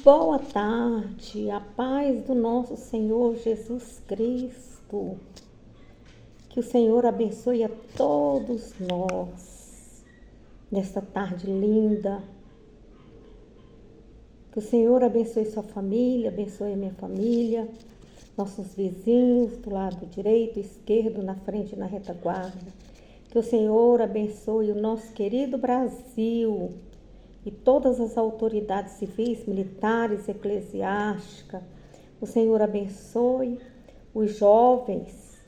Boa tarde, a paz do nosso Senhor Jesus Cristo. Que o Senhor abençoe a todos nós nesta tarde linda. Que o Senhor abençoe sua família, abençoe a minha família, nossos vizinhos do lado direito, esquerdo, na frente e na retaguarda. Que o Senhor abençoe o nosso querido Brasil e todas as autoridades civis, militares, eclesiásticas. O Senhor abençoe os jovens,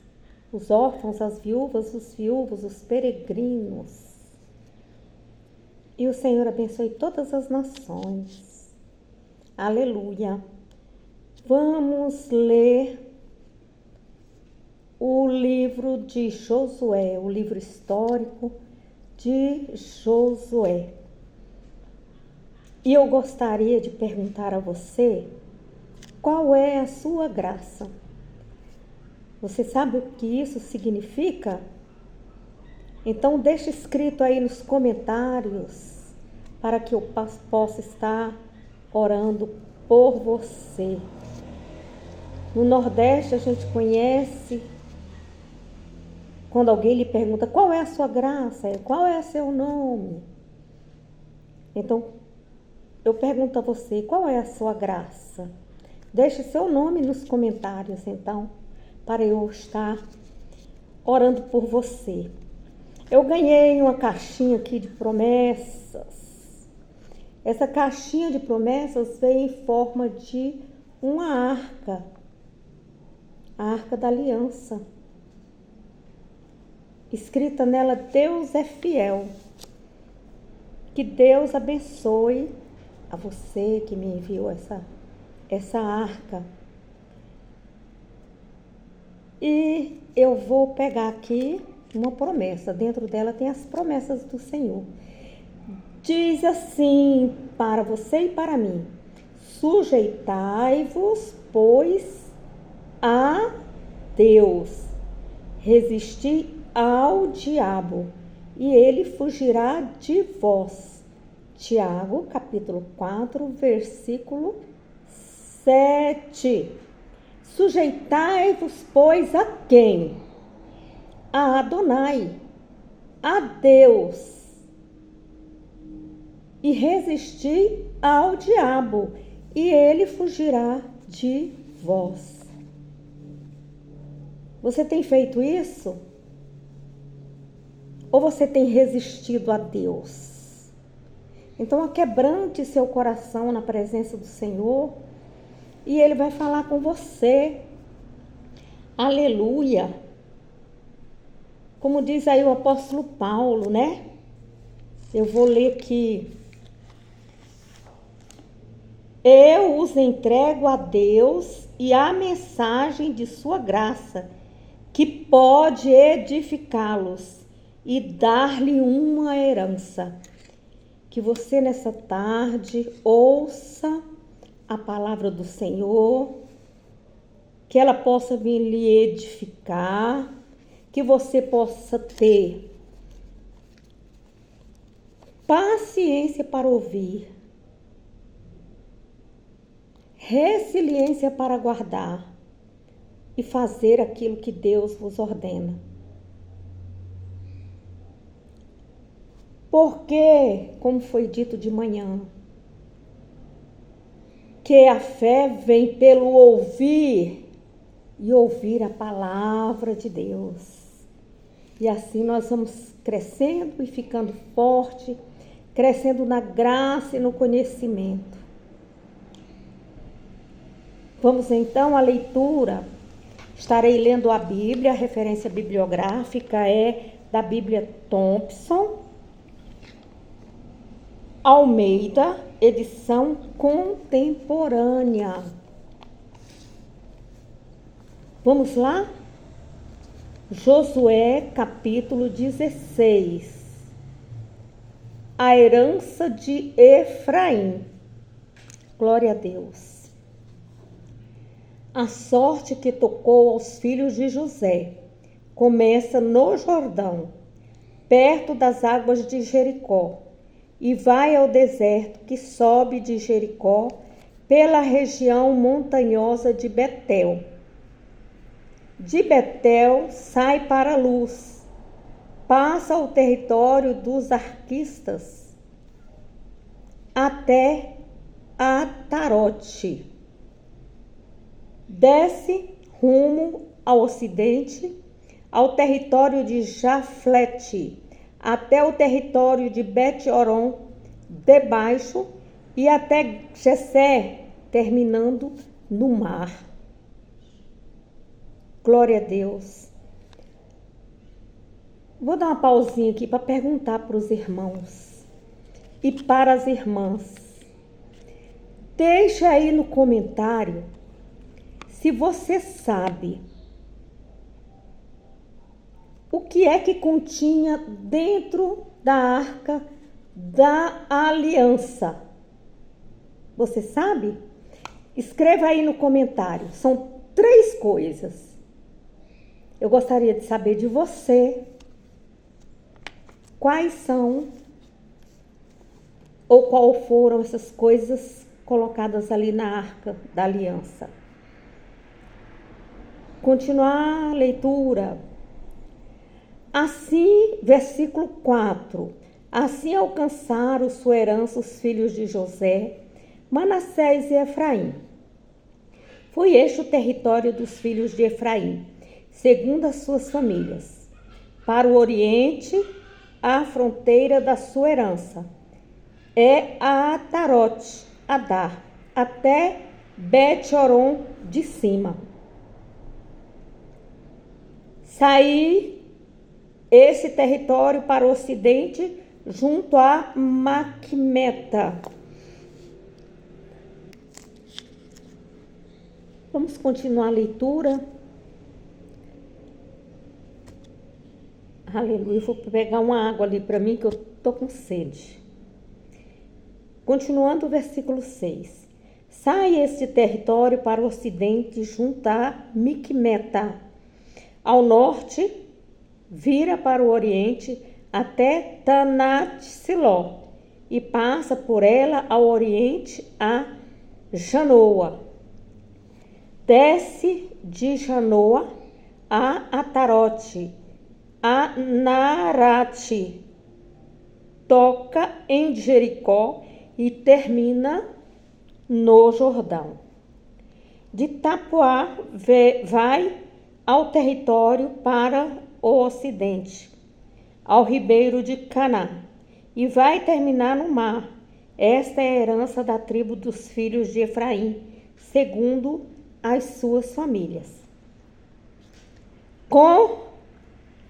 os órfãos, as viúvas, os viúvos, os peregrinos. E o Senhor abençoe todas as nações. Aleluia. Vamos ler o livro de Josué, o livro histórico de Josué. E eu gostaria de perguntar a você, qual é a sua graça? Você sabe o que isso significa? Então deixe escrito aí nos comentários para que eu possa estar orando por você. No Nordeste a gente conhece, quando alguém lhe pergunta qual é a sua graça, qual é o seu nome? Então, eu pergunto a você, qual é a sua graça? Deixe seu nome nos comentários, então, para eu estar orando por você. Eu ganhei uma caixinha aqui de promessas. Essa caixinha de promessas veio em forma de uma arca. A Arca da Aliança. Escrita nela, Deus é fiel. Que Deus abençoe a você que me enviou essa arca. E eu vou pegar aqui uma promessa. Dentro dela tem as promessas do Senhor. Diz assim para você e para mim: sujeitai-vos, pois, a Deus. Resisti ao diabo, e ele fugirá de vós. Tiago, capítulo 4, versículo 7. Sujeitai-vos, pois, a quem? A Adonai, a Deus. E resisti ao diabo, e ele fugirá de vós. Você tem feito isso? Ou você tem resistido a Deus? Então, aquebrante seu coração na presença do Senhor e Ele vai falar com você. Aleluia! Como diz aí o apóstolo Paulo, né? Eu vou ler aqui. Eu os entrego a Deus e a mensagem de sua graça, que pode edificá-los e dar-lhe uma herança. Que você nessa tarde ouça a palavra do Senhor, que ela possa vir lhe edificar, que você possa ter paciência para ouvir, resiliência para guardar e fazer aquilo que Deus vos ordena. Porque, como foi dito de manhã, que a fé vem pelo ouvir e ouvir a palavra de Deus. E assim nós vamos crescendo e ficando forte, crescendo na graça e no conhecimento. Vamos então à leitura. Estarei lendo a Bíblia, a referência bibliográfica é da Bíblia Thompson, Almeida, edição contemporânea. Vamos lá? Josué, capítulo 16. A herança de Efraim. Glória a Deus. A sorte que tocou aos filhos de José começa no Jordão, perto das águas de Jericó, e vai ao deserto que sobe de Jericó pela região montanhosa de Betel. De Betel sai para a luz, passa o território dos arquistas até Atarote. Desce rumo ao ocidente, ao território de Jaflete, até o território de Bet-Horon debaixo e até Jessé, terminando no mar. Glória a Deus. Vou dar uma pausinha aqui para perguntar para os irmãos e para as irmãs. Deixa aí no comentário se você sabe o que é que continha dentro da Arca da Aliança. Você sabe? Escreva aí no comentário. São 3 coisas. Eu gostaria de saber de você quais são ou qual foram essas coisas colocadas ali na Arca da Aliança. Continuar a leitura. Assim, versículo 4. Assim alcançaram sua herança os filhos de José, Manassés e Efraim. Foi este o território dos filhos de Efraim, segundo as suas famílias. Para o oriente, a fronteira da sua herança é a Atarote, Adar, até Bet-Horon de cima. Saí esse território para o ocidente, junto a Macmeta. Vamos continuar a leitura. Aleluia. Vou pegar uma água ali para mim, que eu estou com sede. Continuando o versículo 6. Sai este território para o ocidente, junto a Micmeta. Ao norte, vira para o oriente até Tanat-Siló e passa por ela ao oriente a Janoa. Desce de Janoa a Atarote, a Narate, toca em Jericó e termina no Jordão. De Tapuá vai ao território para o ocidente, ao ribeiro de Canaã, e vai terminar no mar. Esta é a herança da tribo dos filhos de Efraim, segundo as suas famílias. Com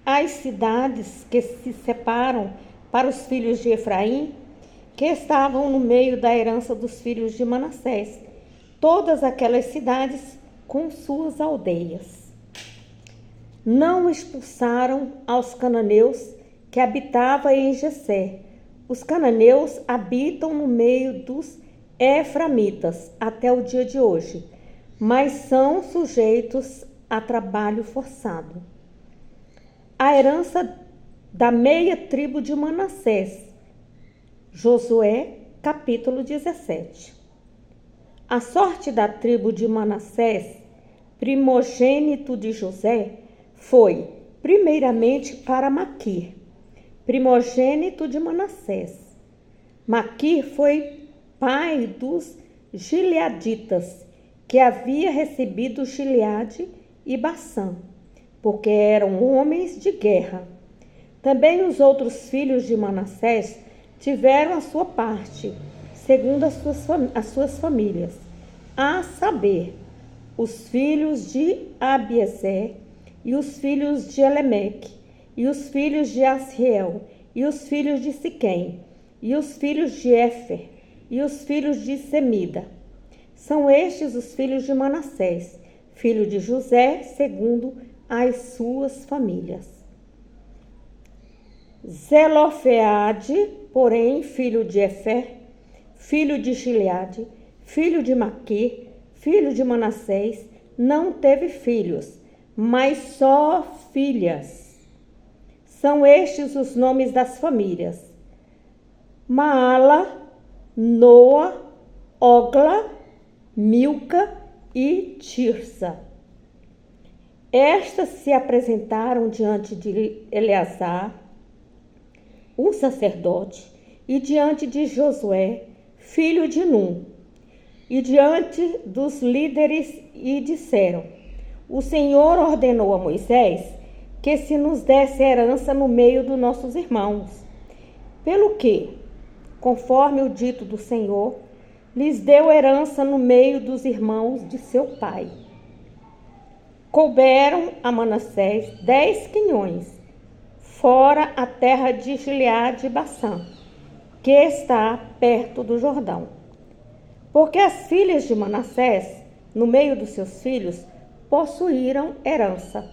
as cidades que se separam para os filhos de Efraim, que estavam no meio da herança dos filhos de Manassés, todas aquelas cidades com suas aldeias. Não expulsaram aos cananeus que habitavam em Jessé. Os cananeus habitam no meio dos eframitas até o dia de hoje, mas são sujeitos a trabalho forçado. A herança da meia tribo de Manassés. Josué, capítulo 17. A sorte da tribo de Manassés, primogênito de José, foi primeiramente para Maquir, primogênito de Manassés. Maquir foi pai dos gileaditas, que havia recebido Gileade e Bassã, porque eram homens de guerra. Também os outros filhos de Manassés tiveram a sua parte, segundo as suas famílias, a saber, os filhos de Abiezer, e os filhos de Elemeque, e os filhos de Asriel, e os filhos de Siquém, e os filhos de Éfer, e os filhos de Semida. São estes os filhos de Manassés, filho de José, segundo as suas famílias. Zelofeade, porém, filho de Éfer, filho de Gileade, filho de Maquir, filho de Manassés, não teve filhos, mas só filhas. São estes os nomes das famílias: Maala, Noa, Ogla, Milca e Tirsa. Estas se apresentaram diante de Eleazar, o sacerdote, e diante de Josué, filho de Num, e diante dos líderes, e disseram: O Senhor ordenou a Moisés que se nos desse herança no meio dos nossos irmãos. Pelo que, conforme o dito do Senhor, lhes deu herança no meio dos irmãos de seu pai. Couberam a Manassés 10 quinhões, fora a terra de Gileade e Bassã, que está perto do Jordão. Porque as filhas de Manassés, no meio dos seus filhos, possuíram herança.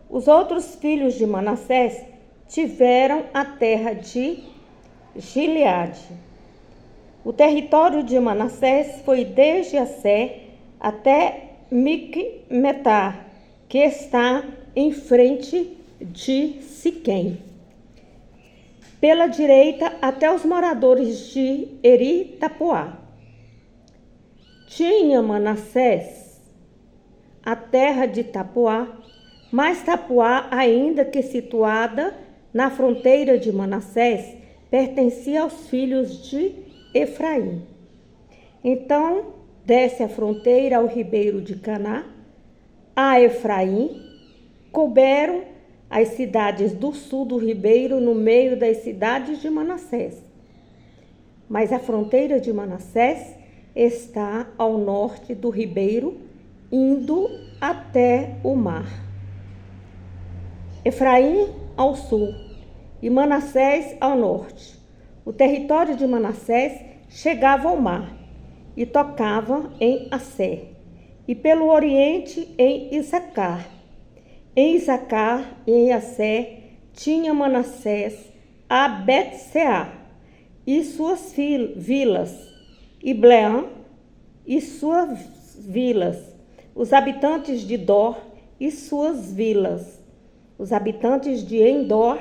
Os outros filhos de Manassés tiveram a terra de Gileade. O território de Manassés foi desde Assé até Micmetar, que está em frente de Siquém, pela direita até os moradores de Eri-Tapuá. Tinha Manassés a terra de Tapuá, mas Tapuá, ainda que situada na fronteira de Manassés, pertencia aos filhos de Efraim. Então desce a fronteira ao ribeiro de Caná, a Efraim, couberam as cidades do sul do ribeiro no meio das cidades de Manassés. Mas a fronteira de Manassés está ao norte do ribeiro, indo até o mar. Efraim ao sul e Manassés ao norte. O território de Manassés chegava ao mar e tocava em Assé, e pelo oriente em Issacar. Em Issacar e em Assé tinha Manassés a Bet-seá e suas vilas, e Bleã e suas vilas, os habitantes de Dor e suas vilas, os habitantes de Endor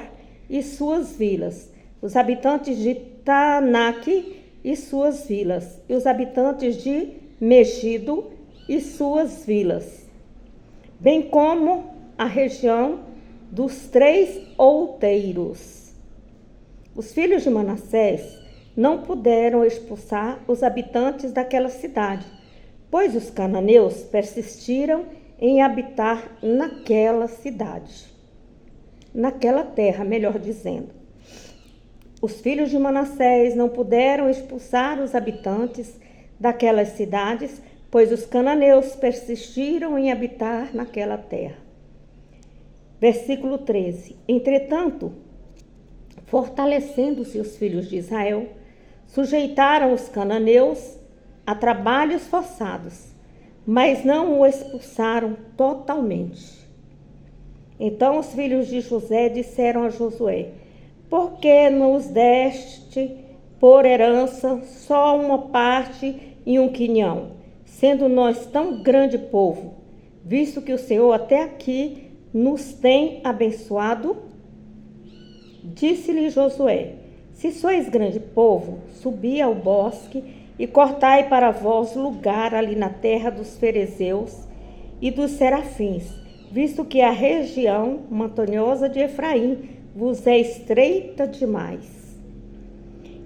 e suas vilas, os habitantes de Taanaque e suas vilas, e os habitantes de Megido e suas vilas, bem como a região dos 3 outeiros. Os filhos de Manassés não puderam expulsar os habitantes daquela cidade, pois os cananeus persistiram em habitar naquela cidade, naquela terra, melhor dizendo. Os filhos de Manassés não puderam expulsar os habitantes daquelas cidades, pois os cananeus persistiram em habitar naquela terra. Versículo 13. Entretanto, fortalecendo-se os filhos de Israel, sujeitaram os cananeus a trabalhos forçados, mas não o expulsaram totalmente. Então os filhos de José disseram a Josué: Por que nos deste por herança só uma parte e um quinhão, sendo nós tão grande povo, visto que o Senhor até aqui nos tem abençoado? Disse-lhe Josué: Se sois grande povo, subi ao bosque e cortai para vós lugar ali na terra dos ferezeus e dos serafins, visto que a região montanhosa de Efraim vos é estreita demais.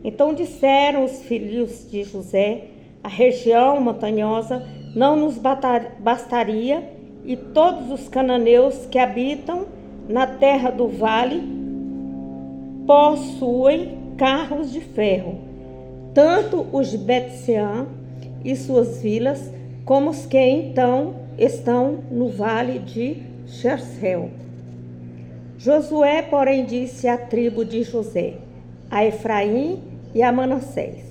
Então disseram os filhos de José: A região montanhosa não nos bastaria, e todos os cananeus que habitam na terra do vale possuem carros de ferro, tanto os de Bet-seã e suas vilas, como os que então estão no vale de Jezreel. Josué, porém, disse à tribo de José, a Efraim e a Manassés: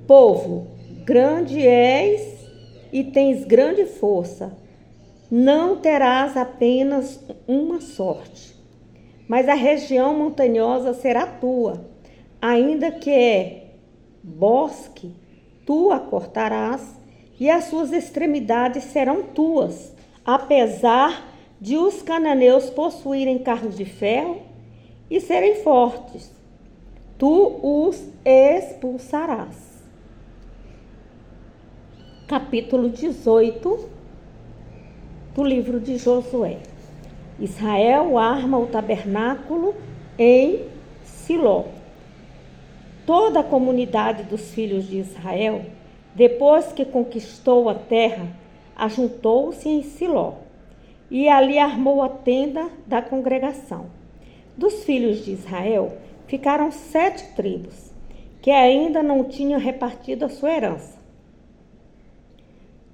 Povo, grande és e tens grande força, não terás apenas uma sorte, mas a região montanhosa será tua, ainda que é bosque, tu a cortarás, e as suas extremidades serão tuas, apesar de os cananeus possuírem carros de ferro e serem fortes, tu os expulsarás. capítulo 18 do livro de Josué. Israel arma o tabernáculo em Siló. Toda a comunidade dos filhos de Israel, depois que conquistou a terra, ajuntou-se em Siló e ali armou a tenda da congregação. Dos filhos de Israel ficaram 7 tribos, que ainda não tinham repartido a sua herança.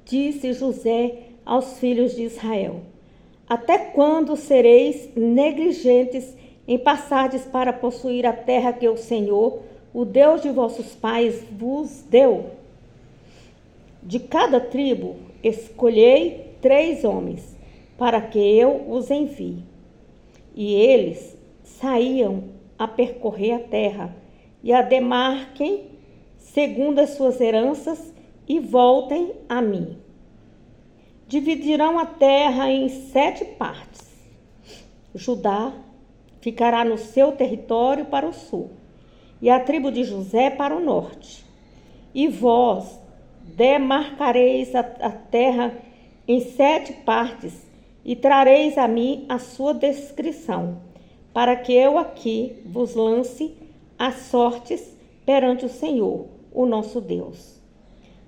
Disse José aos filhos de Israel: até quando sereis negligentes em passardes para possuir a terra que o Senhor, o Deus de vossos pais, vos deu? De cada tribo escolhei 3 homens, para que eu os envie. E eles saíam a percorrer a terra, e a demarquem segundo as suas heranças, e voltem a mim. Dividirão a terra em 7 partes. Judá ficará no seu território para o sul, e a tribo de José para o norte. E vós demarcareis a terra em 7 partes, e trareis a mim a sua descrição, para que eu aqui vos lance as sortes perante o Senhor, o nosso Deus.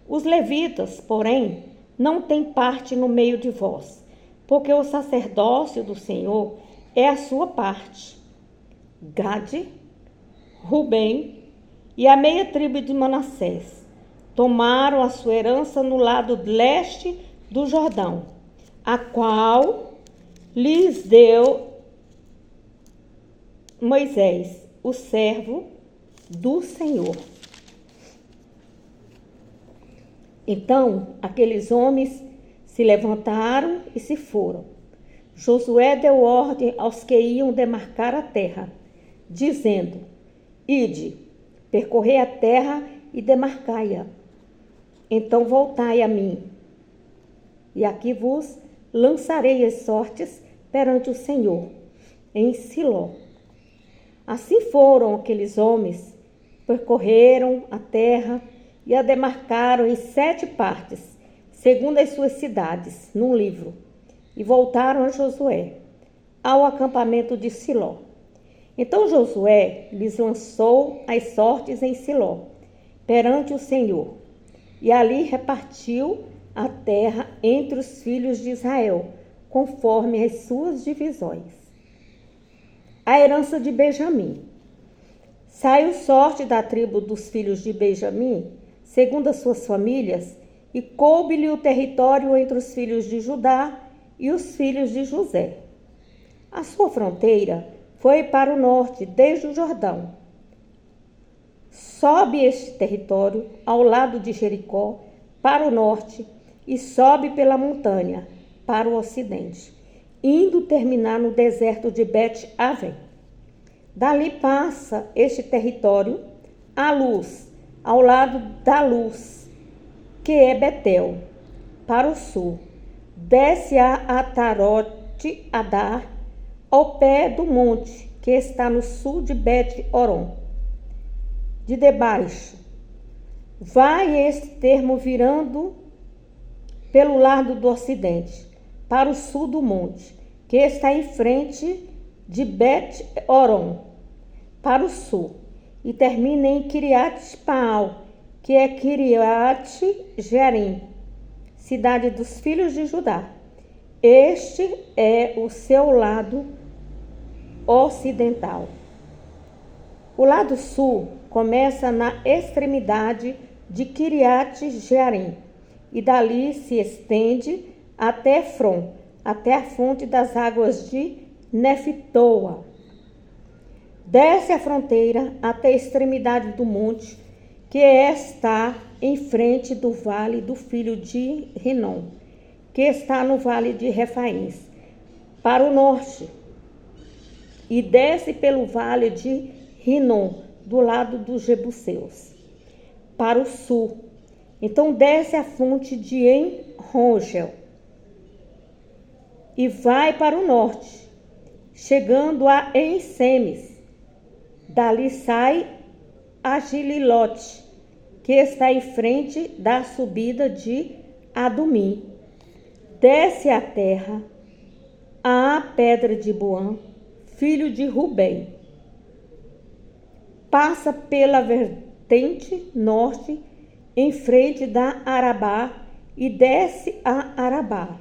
Os levitas, porém, não têm parte no meio de vós, porque o sacerdócio do Senhor é a sua parte. Gade, Rubem e a meia tribo de Manassés tomaram a sua herança no lado leste do Jordão, a qual lhes deu Moisés, o servo do Senhor. Então aqueles homens se levantaram e se foram. Josué deu ordem aos que iam demarcar a terra, dizendo: ide, percorrei a terra e demarcai-a. Então voltai a mim, e aqui vos lançarei as sortes perante o Senhor, em Siló. Assim foram aqueles homens, percorreram a terra e a demarcaram em 7 partes, segundo as suas cidades, num livro, e voltaram a Josué, ao acampamento de Siló. Então Josué lhes lançou as sortes em Siló, perante o Senhor, e ali repartiu a terra entre os filhos de Israel, conforme as suas divisões. A herança de Benjamim. Saiu sorte da tribo dos filhos de Benjamim, segundo as suas famílias, e coube-lhe o território entre os filhos de Judá e os filhos de José. A sua fronteira foi para o norte, desde o Jordão. Sobe este território ao lado de Jericó, para o norte, e sobe pela montanha, para o ocidente, indo terminar no deserto de Bet-Aven. Dali passa este território à luz, ao lado da luz, que é Betel, para o sul. Desce a Atarote Adar, ao pé do monte, que está no sul de Bet-Oron. De debaixo, vai este termo virando pelo lado do ocidente, para o sul do monte, que está em frente de Bet-Oron, para o sul, e termina em Kiriat-Baal, que é Kiriat-Jearim, cidade dos filhos de Judá. Este é o seu lado ocidental. O lado sul começa na extremidade de Kiriat-Jearim, e dali se estende até Efron, até a fonte das águas de Neftoa. Desce a fronteira até a extremidade do monte, que está em frente do vale do filho de Rinom, que está no vale de Refaíns, para o norte, e desce pelo vale de Rinom, do lado dos Jebuseus, para o sul. Então desce a fonte de En-Rogel e vai para o norte, chegando a En-Semes. Dali sai a Gililote, que está em frente da subida de Adumim. Desce à terra a pedra de Boã, filho de Rubem. Passa pela vertente norte, em frente da Arabá, e desce a Arabá.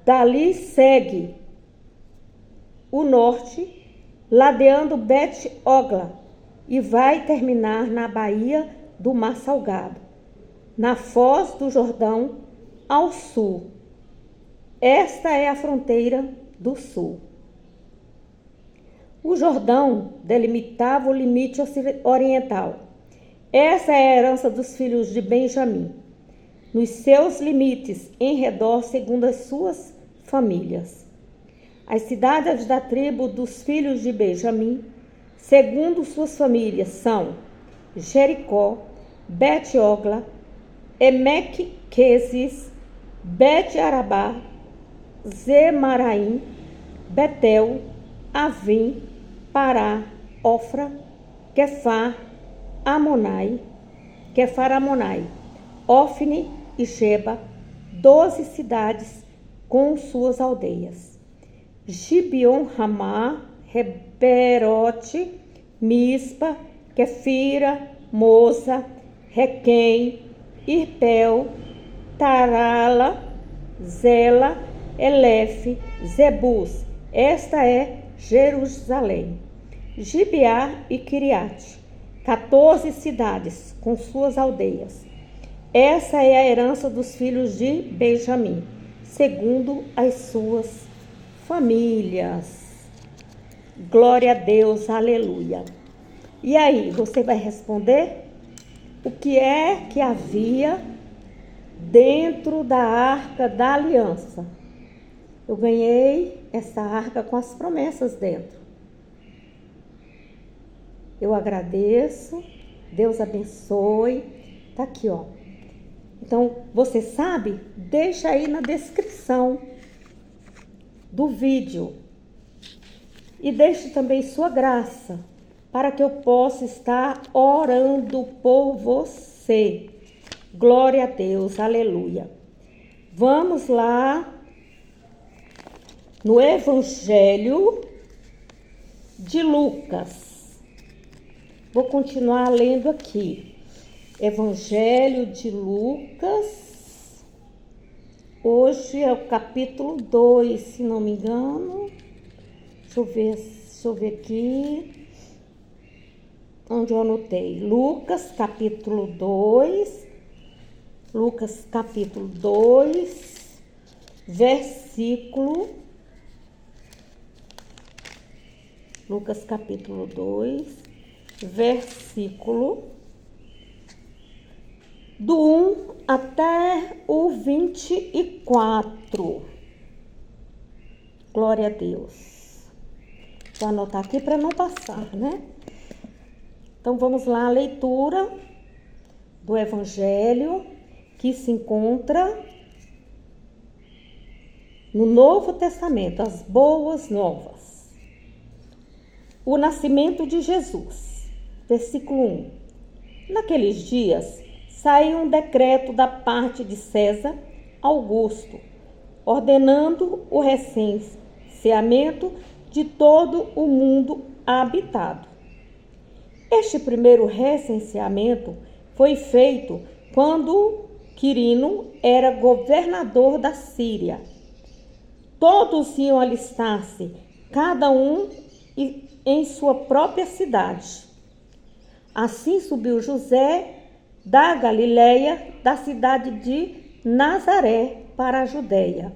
Dali segue o norte, ladeando Bet-Ogla, e vai terminar na baía do Mar Salgado, na foz do Jordão, ao sul. Esta é a fronteira do sul. O Jordão delimitava o limite oriental. Essa é a herança dos filhos de Benjamim, nos seus limites em redor, segundo as suas famílias. As cidades da tribo dos filhos de Benjamim, segundo suas famílias, são Jericó, Bet-Ogla, Emeque-Quezis, Bet-Arabá, Zemaraim, Betel, Avim, Pará, Ofra, Quefar Amonai, Ofne e Sheba, 12 cidades com suas aldeias. Gibeon, Ramá, Beerote, Mispa, Quefira, Moza, Requém, Irpel, Tarala, Zela, Elefe, Zebus. Esta é Jerusalém. Gibeá e Quiriate, 14 cidades com suas aldeias. Essa é a herança dos filhos de Benjamim, segundo as suas famílias. Glória a Deus, aleluia. E aí, você vai responder? O que é que havia dentro da arca da aliança? Eu ganhei essa arca com as promessas dentro. Eu agradeço, Deus abençoe. Tá aqui, ó. Então, você sabe? Deixa aí na descrição do vídeo. E deixe também sua graça, para que eu possa estar orando por você. Glória a Deus, aleluia. Vamos lá no Evangelho de Lucas. Vou continuar lendo aqui. Evangelho de Lucas. Hoje é o capítulo 2, se não me engano. Deixa eu ver aqui. Onde eu anotei. Lucas, capítulo 2. Lucas, capítulo 2, versículo. Lucas, capítulo 2, versículo do 1 até o 24. Glória a Deus. Vou anotar aqui para não passar, né? Então, vamos lá, a leitura do Evangelho que se encontra no Novo Testamento, as boas novas. O nascimento de Jesus, versículo 1. Naqueles dias, saiu um decreto da parte de César Augusto, ordenando o recenseamento de todo o mundo habitado. Este primeiro recenseamento foi feito quando Quirino era governador da Síria. Todos iam alistar-se, cada um em sua própria cidade. Assim subiu José da Galileia, da cidade de Nazaré, para a Judeia,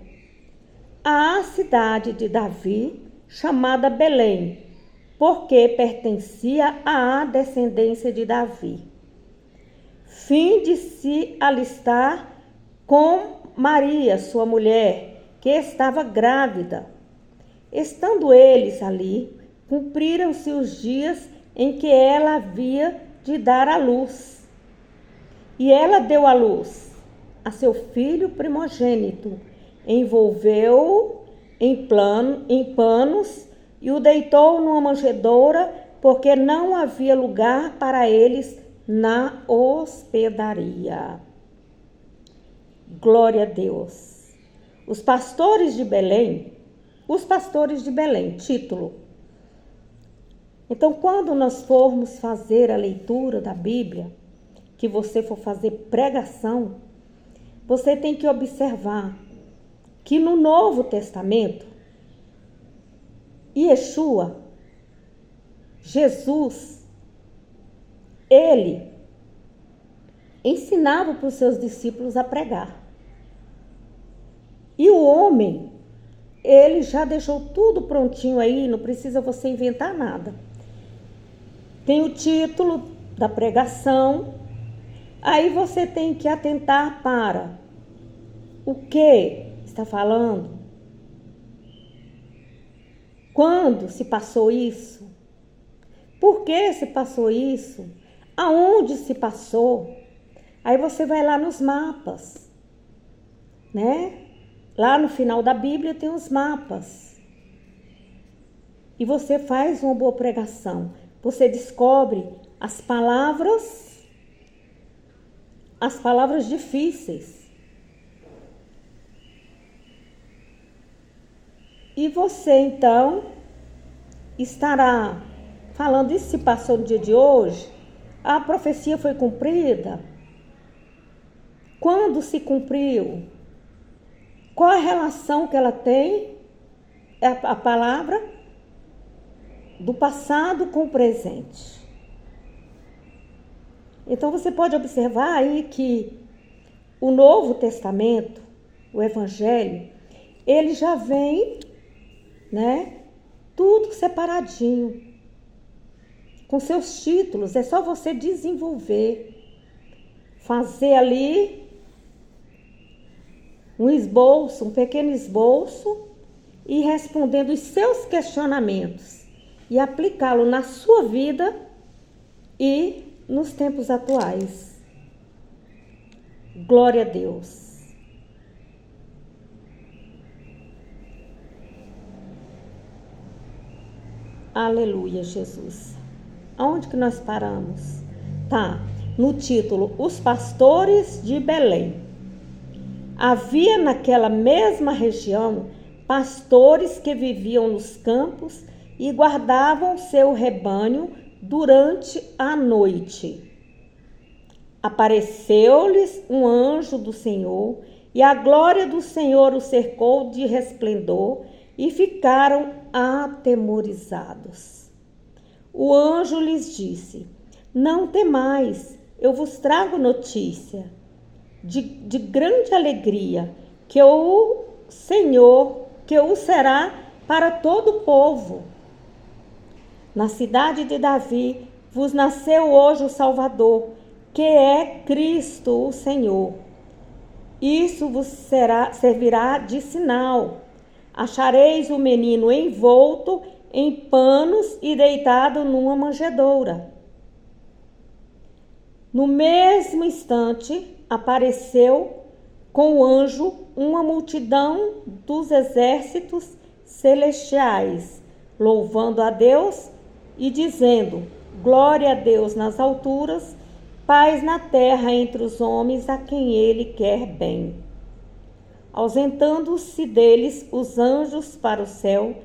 à cidade de Davi, chamada Belém, porque pertencia à descendência de Davi, fim de se alistar com Maria, sua mulher, que estava grávida. Estando eles ali, cumpriram-se os dias em que ela havia de dar à luz. E ela deu à luz a seu filho primogênito, envolveu-o em panos e o deitou numa manjedoura, porque não havia lugar para eles na hospedaria. Glória a Deus. Os pastores de Belém, título. Então, quando nós formos fazer a leitura da Bíblia, que você for fazer pregação, você tem que observar que no Novo Testamento, Yeshua, Jesus, ele ensinava para os seus discípulos a pregar. E o homem, ele já deixou tudo prontinho aí, não precisa você inventar nada. Tem o título da pregação, aí você tem que atentar para o que está falando, quando se passou isso, por que se passou isso, aonde se passou. Aí você vai lá nos mapas, né? Lá no final da Bíblia tem os mapas. E você faz uma boa pregação. Você descobre as palavras difíceis. E você, então, estará falando, isso se passou no dia de hoje? A profecia foi cumprida? Quando se cumpriu? Qual a relação que ela tem, a palavra, do passado com o presente? Então você pode observar aí que o Novo Testamento, o Evangelho, ele já vem, né, tudo separadinho, com seus títulos. É só você desenvolver, fazer ali um esboço, um pequeno esboço, e respondendo os seus questionamentos e aplicá-lo na sua vida e nos tempos atuais. Glória a Deus. Aleluia, Jesus. Aonde que nós paramos? Tá, no título, Os Pastores de Belém. Havia naquela mesma região pastores que viviam nos campos e guardavam seu rebanho durante a noite. Apareceu-lhes um anjo do Senhor, e a glória do Senhor os cercou de resplendor, e ficaram atemorizados. O anjo lhes disse: Não temais, eu vos trago notícia de grande alegria, que o Senhor, que o será para todo o povo. Na cidade de Davi vos nasceu hoje o Salvador, que é Cristo o Senhor. Isso vos servirá de sinal. Achareis o menino envolto em panos e deitado numa manjedoura. No mesmo instante, apareceu com o anjo uma multidão dos exércitos celestiais, louvando a Deus e dizendo: Glória a Deus nas alturas, paz na terra entre os homens a quem ele quer bem. Ausentando-se deles os anjos para o céu,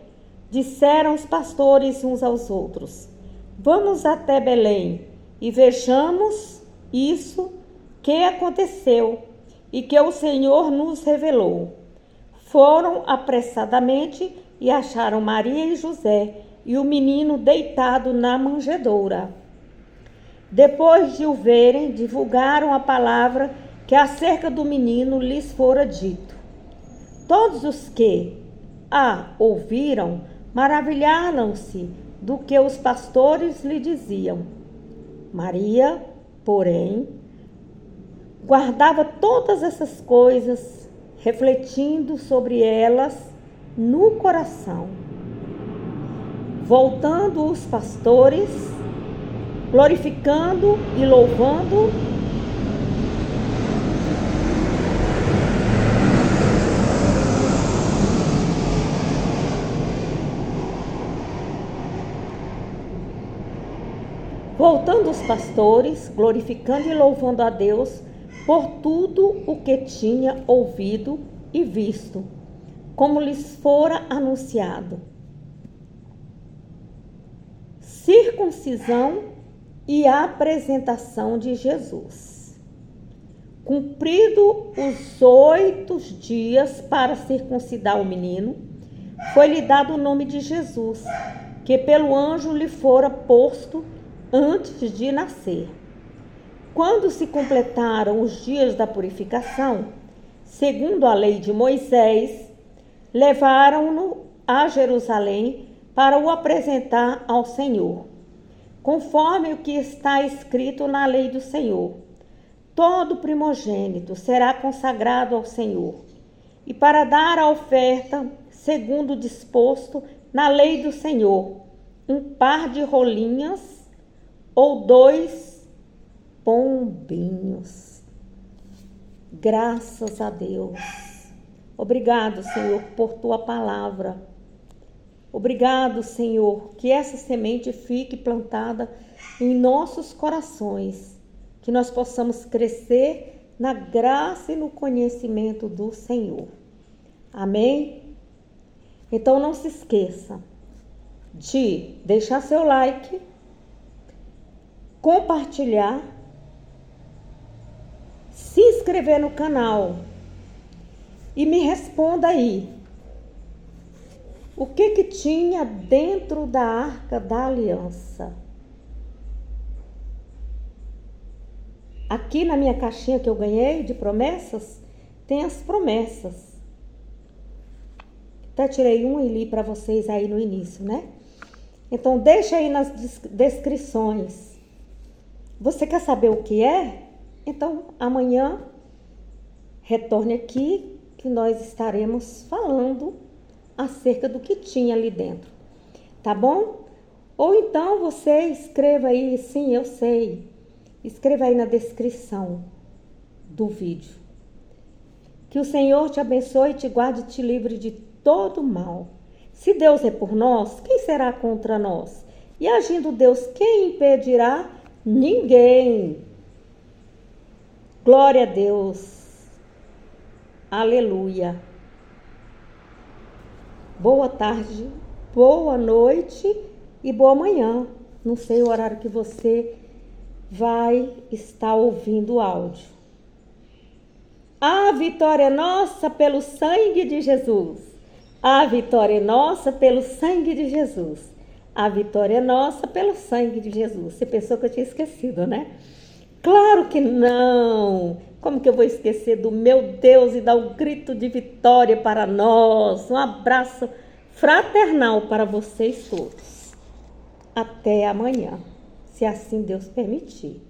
disseram os pastores uns aos outros: Vamos até Belém e vejamos isso que aconteceu e que o Senhor nos revelou. Foram apressadamente e acharam Maria e José e o menino deitado na manjedoura. Depois de o verem, divulgaram a palavra que acerca do menino lhes fora dito. Todos os que a ouviram maravilharam-se do que os pastores lhe diziam. Maria, porém, guardava todas essas coisas, refletindo sobre elas no coração. Voltando os pastores, glorificando e louvando Voltando os pastores, glorificando e louvando a Deus por tudo o que tinha ouvido e visto, como lhes fora anunciado. Circuncisão e apresentação de Jesus. Cumprido os 8 dias para circuncidar o menino, foi-lhe dado o nome de Jesus, que pelo anjo lhe fora posto antes de nascer. Quando se completaram os dias da purificação, segundo a lei de Moisés, levaram-no a Jerusalém para o apresentar ao Senhor, conforme o que está escrito na lei do Senhor. Todo primogênito será consagrado ao Senhor, e para dar a oferta, segundo o disposto na lei do Senhor, um par de rolinhas ou 2 pombinhos. Graças a Deus. Obrigado, Senhor, por tua palavra. Obrigado, Senhor, que essa semente fique plantada em nossos corações, que nós possamos crescer na graça e no conhecimento do Senhor. Amém? Então não se esqueça de deixar seu like, compartilhar, se inscrever no canal e me responda aí. O que tinha dentro da Arca da Aliança? Aqui na minha caixinha que eu ganhei de promessas, tem as promessas. Até tirei uma e li para vocês aí no início, né? Então, deixa aí nas descrições. Você quer saber o que é? Então, amanhã, retorne aqui que nós estaremos falando acerca do que tinha ali dentro, tá bom? Ou então você escreva aí, sim, eu sei, escreva aí na descrição do vídeo. Que o Senhor te abençoe, te guarde e te livre de todo mal. Se Deus é por nós, quem será contra nós? E agindo Deus, quem impedirá? Ninguém. Glória a Deus. Aleluia. Boa tarde, boa noite e boa manhã. Não sei o horário que você vai estar ouvindo o áudio. A vitória é nossa pelo sangue de Jesus. A vitória é nossa pelo sangue de Jesus. A vitória é nossa pelo sangue de Jesus. Você pensou que eu tinha esquecido, né? Claro que não! Como que eu vou esquecer do meu Deus e dar um grito de vitória para nós? Um abraço fraternal para vocês todos. Até amanhã, se assim Deus permitir.